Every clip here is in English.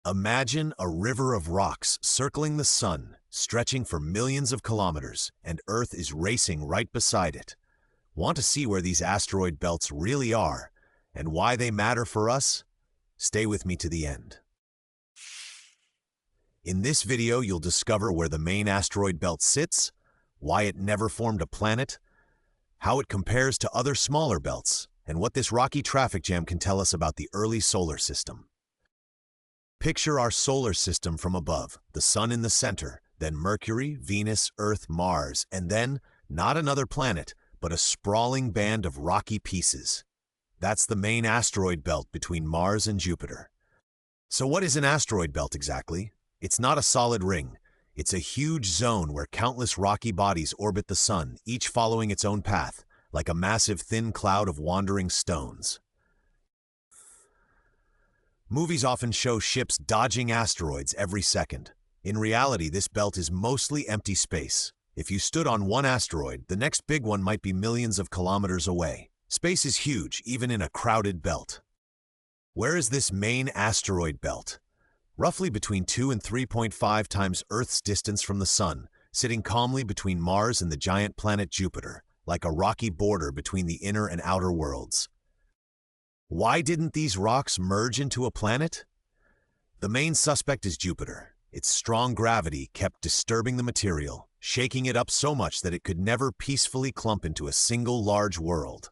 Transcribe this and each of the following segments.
Imagine a river of rocks circling the sun, stretching for millions of kilometers, and Earth is racing right beside it. Want to see where these asteroid belts really are, and why they matter for us? Stay with me to the end. In this video, you'll discover where the main asteroid belt sits, why it never formed a planet, how it compares to other smaller belts, and what this rocky traffic jam can tell us about the early solar system. Picture our solar system from above, the Sun in the center, then Mercury, Venus, Earth, Mars, and then, not another planet, but a sprawling band of rocky pieces. That's the main asteroid belt between Mars and Jupiter. So what is an asteroid belt exactly? It's not a solid ring. It's a huge zone where countless rocky bodies orbit the Sun, each following its own path, like a massive thin cloud of wandering stones. Movies often show ships dodging asteroids every second. In reality, this belt is mostly empty space. If you stood on one asteroid, the next big one might be millions of kilometers away. Space is huge, even in a crowded belt. Where is this main asteroid belt? Roughly between 2 and 3.5 times Earth's distance from the Sun, sitting calmly between Mars and the giant planet Jupiter, like a rocky border between the inner and outer worlds. Why didn't these rocks merge into a planet? The main suspect is Jupiter. Its strong gravity kept disturbing the material, shaking it up so much that it could never peacefully clump into a single large world.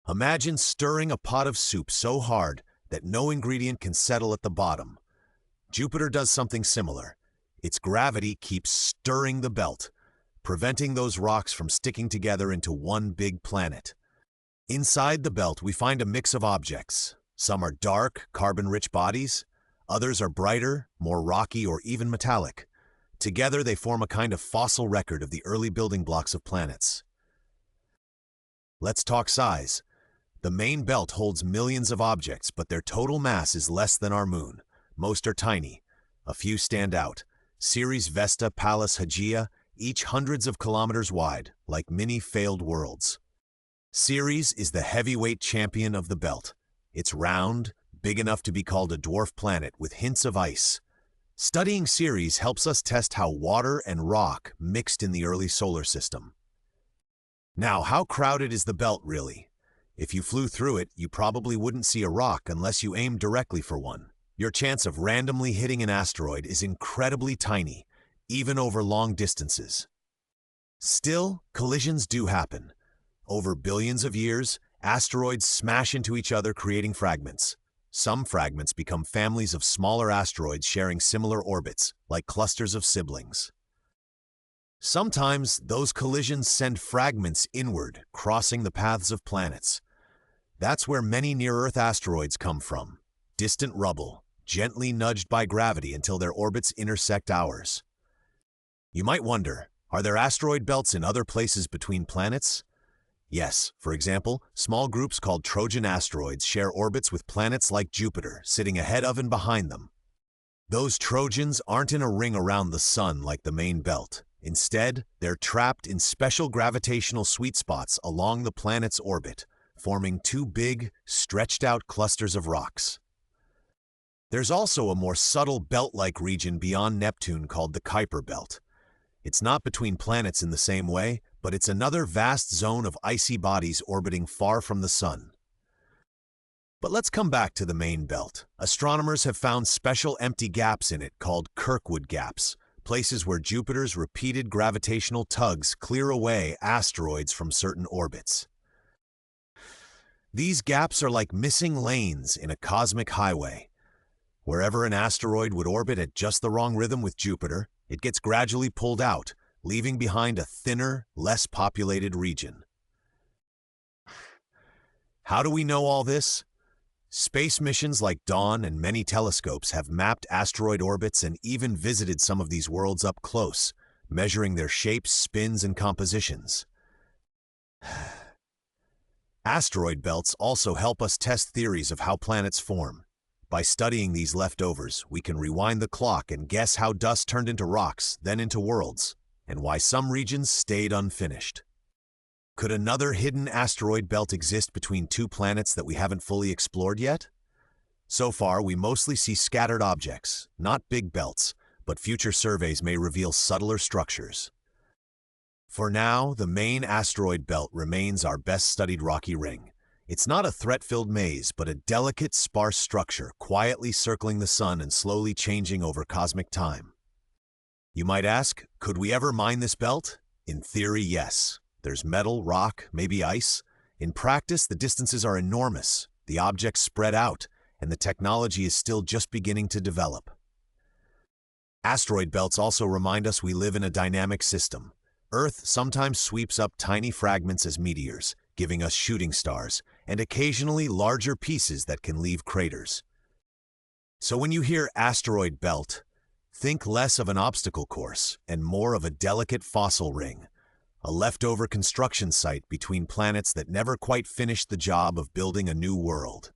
Imagine stirring a pot of soup so hard that no ingredient can settle at the bottom. Jupiter does something similar. Its gravity keeps stirring the belt, preventing those rocks from sticking together into one big planet. Inside the belt, we find a mix of objects. Some are dark, carbon-rich bodies. Others are brighter, more rocky, or even metallic. Together, they form a kind of fossil record of the early building blocks of planets. Let's talk size. The main belt holds millions of objects, but their total mass is less than our moon. Most are tiny. A few stand out. Ceres, Vesta, Pallas, Hygiea, each hundreds of kilometers wide, like mini failed worlds. Ceres is the heavyweight champion of the belt. It's round, big enough to be called a dwarf planet with hints of ice. Studying Ceres helps us test how water and rock mixed in the early solar system. Now, how crowded is the belt really? If you flew through it, you probably wouldn't see a rock unless you aimed directly for one. Your chance of randomly hitting an asteroid is incredibly tiny, even over long distances. Still, collisions do happen. Over billions of years, asteroids smash into each other, creating fragments. Some fragments become families of smaller asteroids sharing similar orbits, like clusters of siblings. Sometimes, those collisions send fragments inward, crossing the paths of planets. That's where many near-Earth asteroids come from. Distant rubble, gently nudged by gravity until their orbits intersect ours. You might wonder, are there asteroid belts in other places between planets? Yes, for example, small groups called Trojan asteroids share orbits with planets like Jupiter, sitting ahead of and behind them. Those Trojans aren't in a ring around the Sun like the main belt. Instead, they're trapped in special gravitational sweet spots along the planet's orbit, forming two big, stretched-out clusters of rocks. There's also a more subtle belt-like region beyond Neptune called the Kuiper Belt. It's not between planets in the same way, but it's another vast zone of icy bodies orbiting far from the Sun. But let's come back to the main belt. Astronomers have found special empty gaps in it called Kirkwood gaps, places where Jupiter's repeated gravitational tugs clear away asteroids from certain orbits. These gaps are like missing lanes in a cosmic highway. Wherever an asteroid would orbit at just the wrong rhythm with Jupiter, it gets gradually pulled out, leaving behind a thinner, less populated region. How do we know all this? Space missions like Dawn and many telescopes have mapped asteroid orbits and even visited some of these worlds up close, measuring their shapes, spins, and compositions. Asteroid belts also help us test theories of how planets form. By studying these leftovers, we can rewind the clock and guess how dust turned into rocks, then into worlds, and why some regions stayed unfinished. Could another hidden asteroid belt exist between two planets that we haven't fully explored yet? So far, we mostly see scattered objects, not big belts, but future surveys may reveal subtler structures. For now, the main asteroid belt remains our best-studied rocky ring. It's not a threat-filled maze, but a delicate, sparse structure quietly circling the sun and slowly changing over cosmic time. You might ask, could we ever mine this belt? In theory, yes. There's metal, rock, maybe ice. In practice, the distances are enormous, the objects spread out, and the technology is still just beginning to develop. Asteroid belts also remind us we live in a dynamic system. Earth sometimes sweeps up tiny fragments as meteors, giving us shooting stars, and occasionally larger pieces that can leave craters. So when you hear asteroid belt, think less of an obstacle course and more of a delicate fossil ring, a leftover construction site between planets that never quite finished the job of building a new world.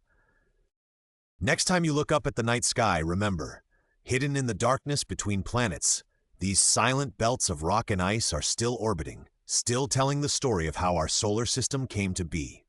Next time you look up at the night sky, remember, hidden in the darkness between planets, these silent belts of rock and ice are still orbiting, still telling the story of how our solar system came to be.